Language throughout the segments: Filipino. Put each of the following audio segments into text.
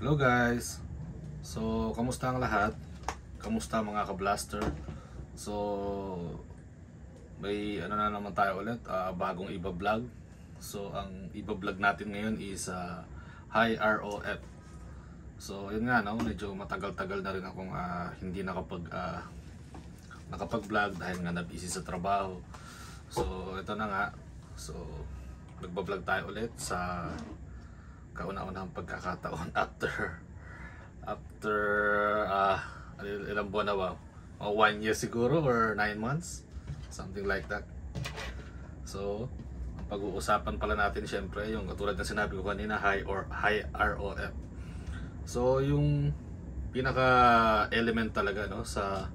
Hello guys! So, kamusta ang lahat? Kamusta mga ka-blaster? So, may ano na naman tayo ulit, bagong iba-vlog. So, ang iba-vlog natin ngayon is High ROF. So, yun nga, no? Medyo matagal-tagal na rin akong hindi nakapag-vlog dahil nga na-busy sa trabaho. So, ito na nga. So, nagba-vlog tayo ulit sa kauna-unahang pagkakataon after ilang buwan na ba? 1 year siguro or 9 months, something like that. So ang pag-uusapan pala natin syempre yung katulad ng sinabi ko kanina, high ROF. So yung pinaka element talaga, no, sa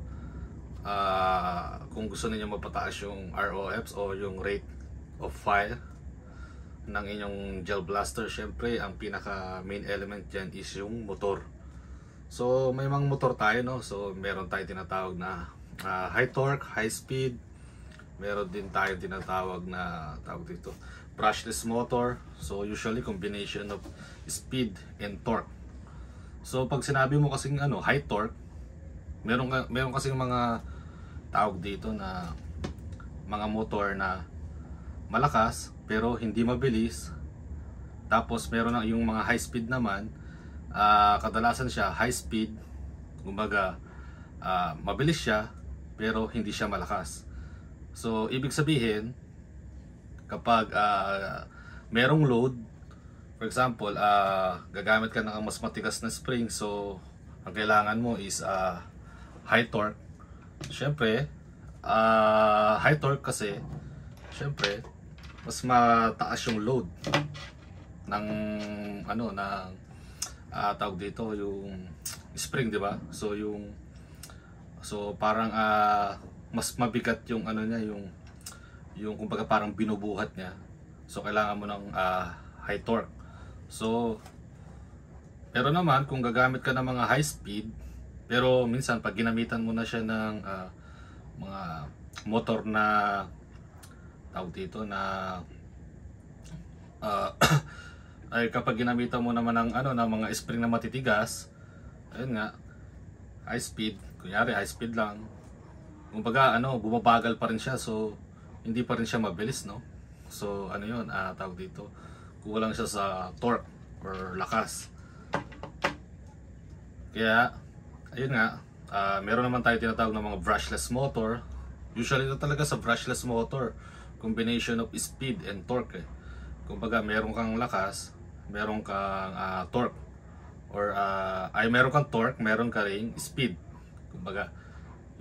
kung gusto niyo mapataas yung ROFs o yung rate of fire ng inyong gel blaster, syempre ang pinaka main element dyan is yung motor. So may mga motor tayo, no? So meron tayo tinatawag na high torque, high speed. Meron din tayo tinatawag na tawag dito brushless motor. So usually combination of speed and torque. So pag sinabi mo kasing high torque, meron kasing mga tawag dito na mga motor na malakas pero hindi mabilis. Tapos meron na yung mga high speed naman, kadalasan siya high speed, kumbaga mabilis siya pero hindi siya malakas. So ibig sabihin, kapag merong load, for example, gagamit ka ng mas matigas na spring, so ang kailangan mo is high torque. Syempre high torque kasi syempre mas mataas yung load ng tawag dito yung spring, di ba? So parang mas mabigat yung niya, yung kumbaga parang binubuhat niya. So kailangan mo ng high torque. So pero naman kung gagamit ka ng mga high speed, pero minsan pag ginamitan mo na siya ng mga motor na tawag dito na ay kapag ginamitan mo naman ng ng mga spring na matitigas, ayun nga, high speed, kunyari high speed lang, kumbaga bumabagal pa rin siya, so hindi pa rin siya mabilis, no? So yun, tawag dito, kulang siya sa torque or lakas. Kaya ayun nga, meron naman tayo tinatawag ng mga brushless motor. Usually ito talaga sa brushless motor, combination of speed and torque. Kumbaga meron kang lakas, meron kang torque, or meron kang torque, meron ka ring speed. Kumbaga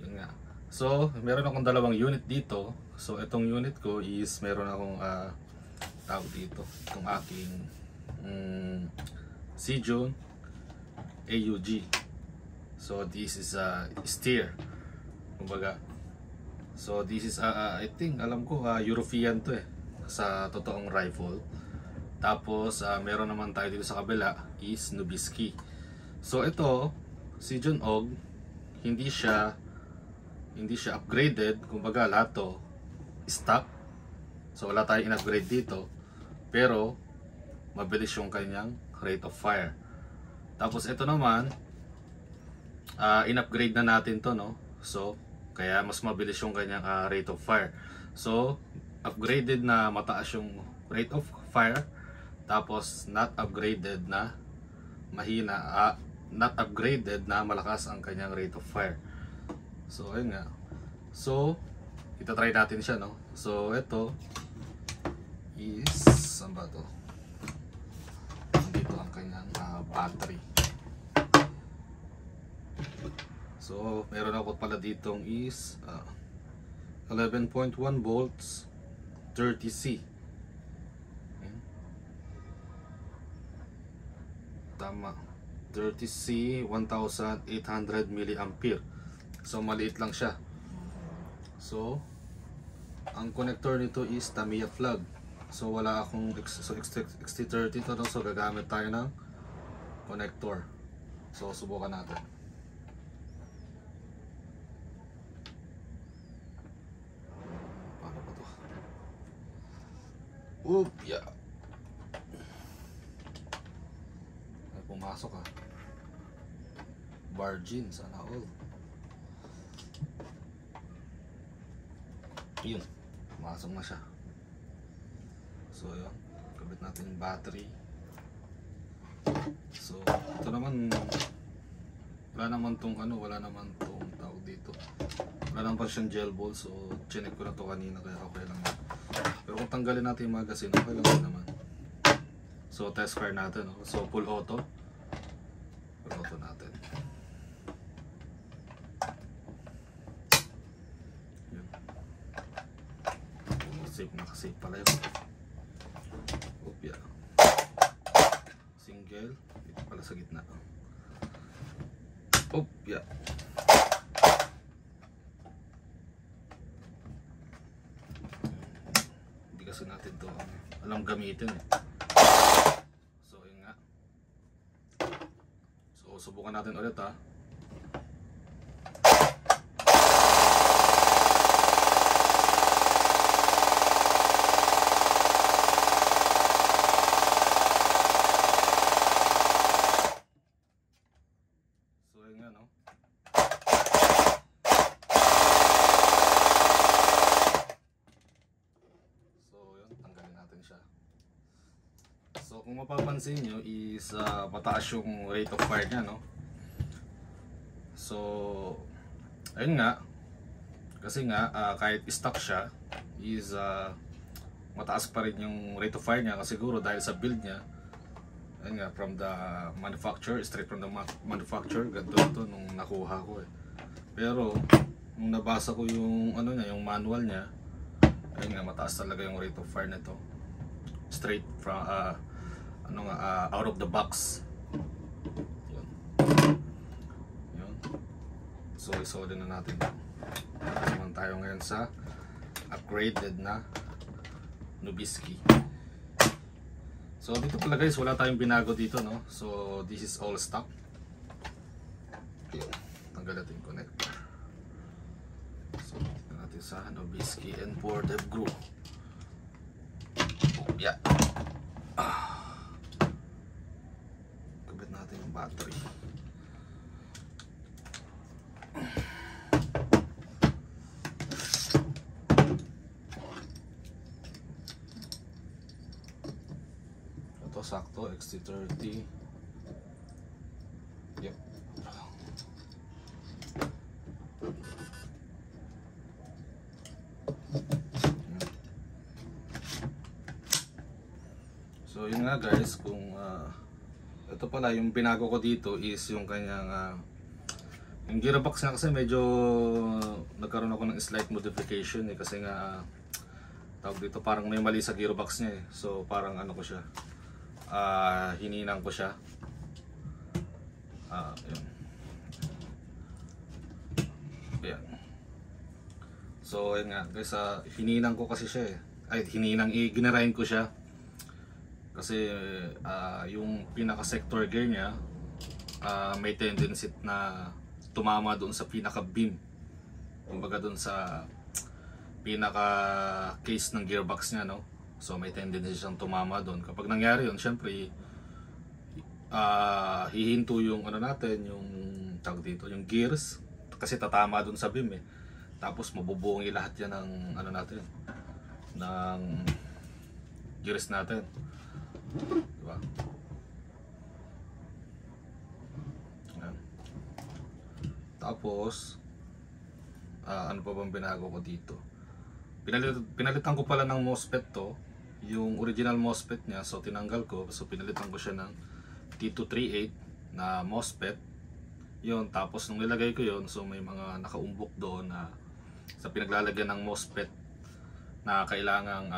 yun nga. So meron akong dalawang unit dito. So itong unit ko is meron akong tawag dito, itong aking Sijun AUG. So this is steer, kumbaga. So this is I think, alam ko European to sa totoong rifle. Tapos meron naman tayo dito sa kabila is Nobiski. So ito Sijun OG, hindi siya upgraded, kumbaga lahat to stock. So wala tayong in-upgrade dito, pero mabilis yung kanyang rate of fire. Tapos ito naman in-upgrade na natin to, no? So kaya mas mabilis yung kanyang rate of fire. So upgraded na mataas yung rate of fire, tapos not upgraded na mahina, not upgraded na malakas ang kanyang rate of fire. So ayun nga. So itatry natin siya, no? So ito is, saan ba to? Dito ang kanyang battery. So meron ako pala ditong is 11.1 volts 30C. Tama, 30C, 1800 milliampere. So maliit lang siya. So ang connector nito is Tamiya plug. So wala akong XT30 to, so gagamit tayo ng connector. So subukan natin. Oop, yeah. pumasok ha. Bargain, sana all. Yun, pumasok na siya. So yun, kabit natin yung battery. So ito naman, wala naman tong tawag dito. Wala naman pa siyang gel ball, so chinek ko na to kanina kaya okay lang. Pero kung tanggalin natin yung magazine, okay lang din naman. So test fire natin, no? So full auto. Full auto natin. Yun. Safe na kasi pala yun. Opya. Single, ito pala sa gitna. Opya. Hindi kasi natin to alam gamitin eh. So yun nga. So subukan natin ulit ha. So yun nga, no? So kung mapapansin nyo is mataas yung rate of fire nya, no? So ayun nga, kasi nga kahit stock siya is mataas pa rin yung rate of fire nya kasi siguro dahil sa build nya. Ayun nga, from the manufacturer, straight from the manufacturer, ganito ito nung nakuha ko eh. Pero nung nabasa ko yung yung manual nya, ayun nga, mataas talaga yung rate of fire nito. Straight from out of the box. Yun. Yun. So isolin na natin. Naman tayo ngayon sa upgraded na Nobiski. So dito pala guys, wala tayong binago dito, no? So this is all stock. Yun. Tanggal natin yung connector. So dito natin sa Nobiski N4 Dev Group. Yeah. Kabit natin yung battery. Ito sakto, XT30. Yep. So yun nga guys, kung ito pala yung binago ko dito is yung kanyang yung gearbox niya, kasi medyo nagkaroon ako ng slight modification eh, kasi nga tawag dito, parang may mali sa gearbox niya eh. So parang ko siya, hininang ko siya. Yun. Ayan. So yun nga guys, hininang ko kasi siya eh. Ay, ginarahin ko siya. Kasi yung pinaka sector gear niya may tendency na tumama doon sa pinaka beam, kumbaga doon sa pinaka case ng gearbox niya, no? So may tendency siyang tumama doon. Kapag nangyari yun, syempre hihinto yung natin, yung tawag dito, yung gears, kasi tatama doon sa beam eh. Tapos mabubuongi lahat yan ng natin, ng gears natin. Diba? Ayan. Tapos ano pa bang binago ko dito? Pinalitan ko pala ng MOSFET to, yung original MOSFET niya, so tinanggal ko, so pinalitan ko siya ng T238 na MOSFET. Yun, tapos nung nilagay ko yun, so may mga nakaumbok doon na sa pinaglalagyan ng MOSFET na kailangang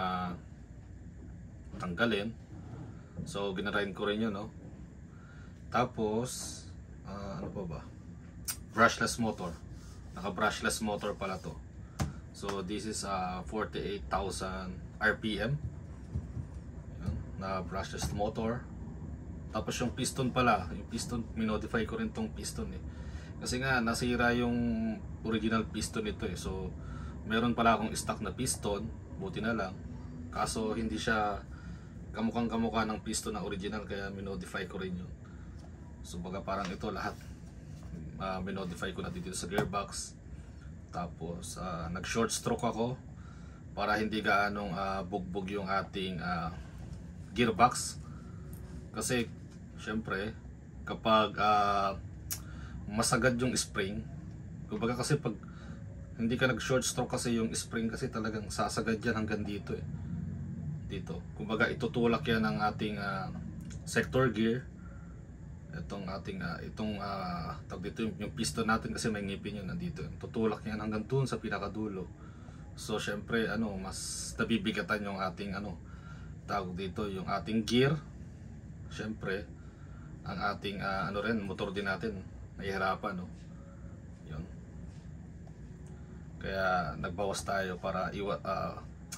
tanggalin. So ginarahin ko rin yun, no? Tapos ano pa ba? Brushless motor. Naka brushless motor pala to. So this is 48,000 RPM. Yan, na brushless motor. Tapos yung piston pala, yung piston, minodify ko rin tong piston eh. Kasi nga nasira yung original piston nito eh. So meron pala akong stock na piston, buti na lang. Kaso hindi siya kamukhang kamukha ng piston na original, kaya minodify ko rin yun. So baga parang ito lahat minodify ko na dito sa gearbox. Tapos nag short stroke ako para hindi gaanong bugbog yung ating gearbox. Kasi syempre kapag masagad yung spring, kumbaga kasi pag hindi ka nag short stroke kasi yung spring kasi talagang sasagad yan hanggang dito dito. Kumbaga itutulak yan ng ating sector gear. Itong ating tawag dito yung piston natin kasi may ngipin yun nandito. Tutulak yan hanggang dun sa pinakadulo. So syempre mas nabibigatan yung ating tawag dito yung ating gear. Syempre ang ating rin motor din natin nahihirapan yun. Kaya nagbawas tayo para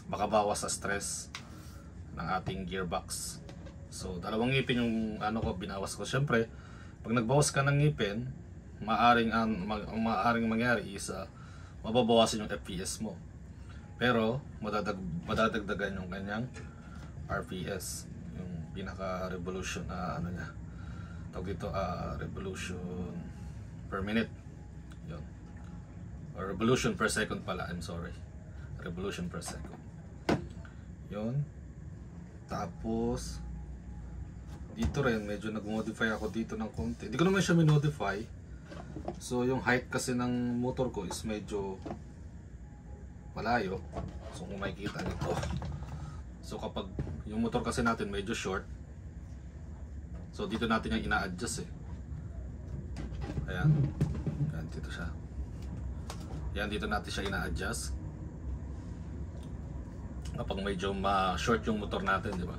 makabawas sa stress ng ating gearbox. So dalawang ngipin yung ko binawas ko. Syempre pag nagbawas ka ng ngipin, maaring mangyari is mababawasan yung FPS mo. Pero madadagdagan yung kanyang RPS, yung pinaka revolution niya. Tawag dito revolution per minute. Yun. Or revolution per second pala, I'm sorry. Revolution per second. Yun. Tapos dito rin medyo nag-modify ako dito ng konti. Hindi ko naman siya minodify. So yung height kasi ng motor ko is medyo malayo. So kung makikita nito. So kapag yung motor kasi natin medyo short, so dito natin yung ina-adjust Ayan. Ayan dito siya. Ayan dito natin siya ina-adjust. Kapag medyo ma-short yung motor natin, di ba?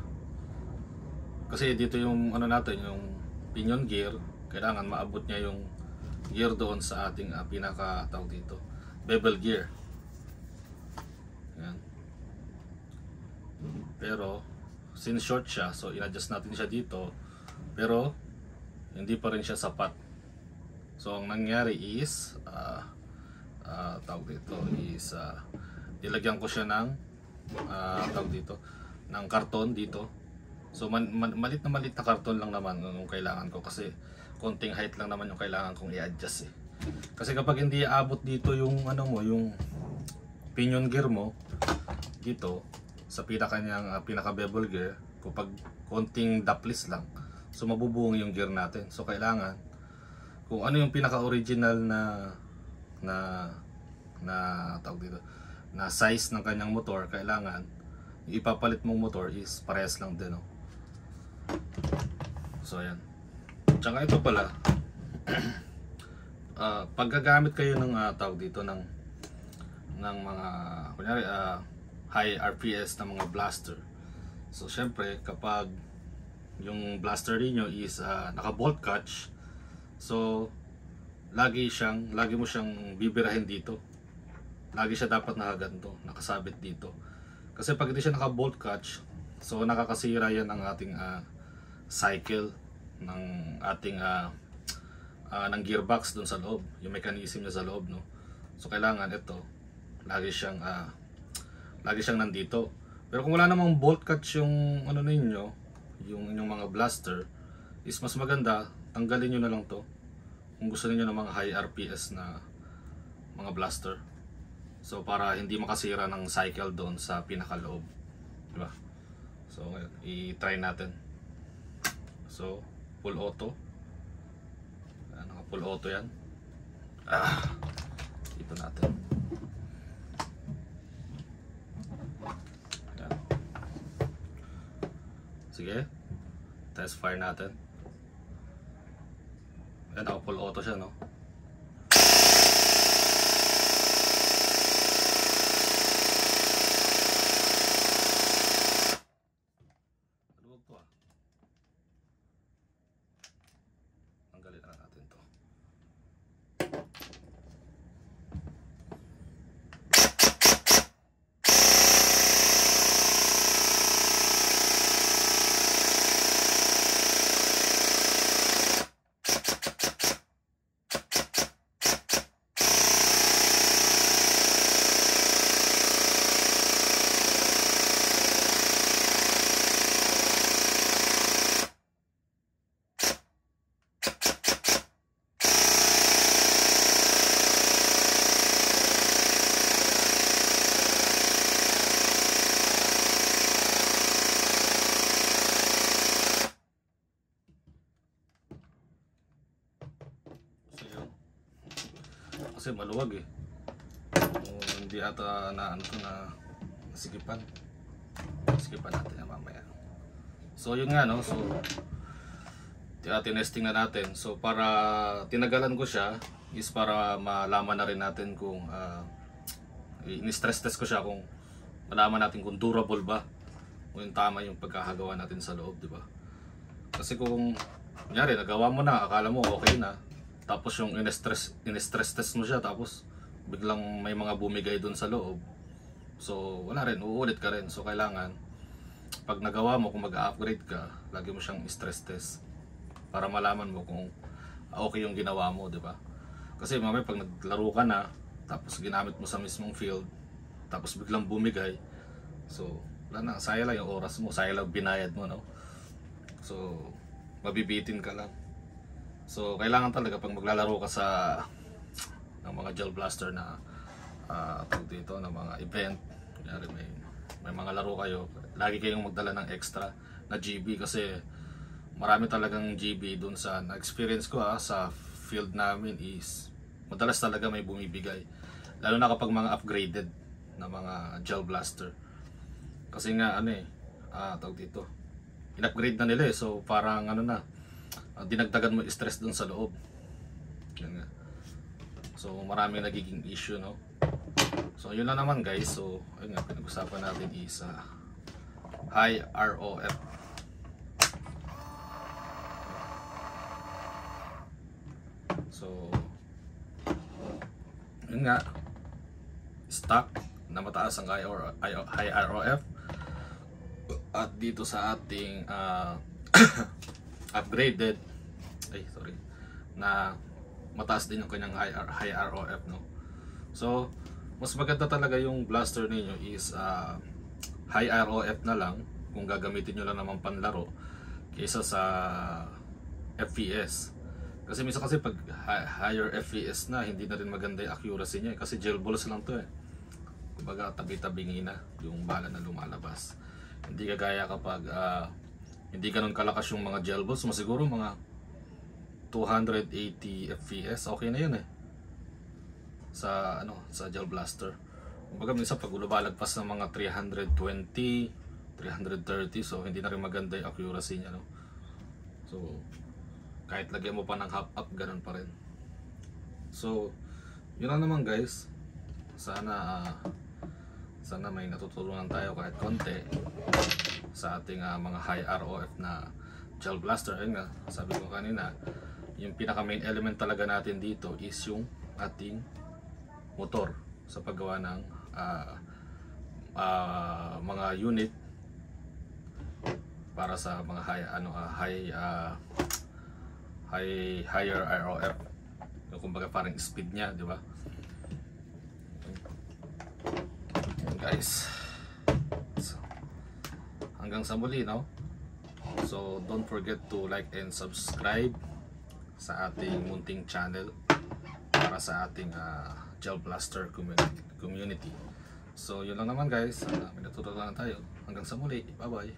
Kasi dito yung natin, yung pinion gear, kailangan maabot niya yung gear doon sa ating pinaka tawag dito, bevel gear. Ayan. Pero since short siya, so in-adjust natin siya dito, pero hindi pa rin siya sapat. So ang nangyari is tawag dito is nilagyan ko siya ng tawag dito ng karton dito. So malit na karton lang naman yung kailangan ko kasi konting height lang naman yung kailangan kong i-adjust Kasi kapag hindi aabot dito yung yung pinion gear mo dito sa pinaka bevel gear, kapag konting daplis lang, so mabubuong yung gear natin. So kailangan kung ano yung pinaka original na tawag dito na size ng kanyang motor, kailangan yung ipapalit mong motor is parehas lang din So ayan. Tsaka ito pala pag gagamit kayo ng tawag dito ng mga kunyari high RPS na mga blaster. So syempre kapag yung blaster niyo is naka bolt catch, so lagi mo siyang bibirahin dito. Lagi siya dapat nakaganto, nakasabit dito. Kasi pag hindi siya naka bolt catch, so nakakasira yan ng ating cycle ng ating ng gearbox doon sa loob, yung mechanism niya sa loob, no. So kailangan ito lagi siyang nandito. Pero kung wala namang bolt catch yung ninyo, yung inyong mga blaster, is mas maganda tanggalin niyo na lang to kung gusto niyo ng mga high RPS na mga blaster. So para hindi makasira ng cycle doon sa pinakaloob, di ba? So ngayon i-try natin. So full auto. Naka full auto yan. Ito natin. Ayan. Sige. Test fire natin. Ayan, naka full auto siya, no? Tanggalin na natin to. kasi maluwag eh. Hindi ata na ano to na sigipan. Sigipan natin yan mamaya. So yun nga no, so tinesting na natin. So para tinagalan ko siya is para malaman na rin natin kung in-stress test ko siya kung malaman natin kung durable ba, kung yung tama yung pagkakagawa natin sa loob, di ba? Kasi kung kunyari nagawa mo na, akala mo okay na, tapos yung in-stress test mo siya, tapos biglang may mga bumigay dun sa loob, so wala rin, uulit ka rin. So kailangan pag nagawa mo, kung mag-upgrade ka, lagi mo siyang stress test para malaman mo kung okay yung ginawa mo, di ba? Kasi mamaya pag naglaro ka na, tapos ginamit mo sa mismong field, tapos biglang bumigay, so wala na, sayang lang yung oras mo, sayang lang binayad mo, no? So mabibitin ka lang. So kailangan talaga pag maglalaro ka sa ng mga gel blaster na dito na mga event, kunyari may mga laro kayo, lagi kayong magdala ng extra na GB kasi marami talagang GB dun sa na-experience ko sa field namin is madalas talaga may bumibigay, lalo na kapag mga upgraded na mga gel blaster. Kasi nga ano tawag dito, in-upgrade na nila so parang ano na, dinagdagan mo stress dun sa loob. Yan nga. So maraming nagiging issue, no? So yun lang naman guys. So ayun nga, pinag-usapan natin is high ROF. So yun nga, stock na mataas ang high ROF. At dito sa ating upgraded na mataas din yung kanyang high ROF, no? So mas maganda talaga yung blaster ninyo is high ROF na lang kung gagamitin nyo lang naman panlaro kaysa sa FPS. Kasi minsan kasi pag higher FPS na, hindi na rin maganda yung accuracy niya kasi gel balls lang to kumbaga tabi-tabingi na yung bala na lumalabas. Hindi kagaya kapag hindi ganun kalakas yung mga gel balls, siguro mga 280 FPS, okay na yun sa sa gel blaster. Kumbaga minsan pag lumalagpas ng mga 320, 330, so hindi na rin maganda yung accuracy niya, no? So kahit lagyan mo pa ng half up, ganun pa rin. So yun lang naman guys. Sana may natutunan tayo kahit konti sa ating mga high ROF na gel blaster. Ayun nga, sabi ko kanina, yung pinaka main element talaga natin dito is yung ating motor sa paggawa ng mga unit para sa mga higher ROF. Kumbaga parang speed niya, di ba? Guys, so, hanggang sa muli, no? So don't forget to like and subscribe sa ating munting channel para sa ating gel blaster community. So yun lang naman guys, may natutunan tayo. Hanggang sa muli, bye bye.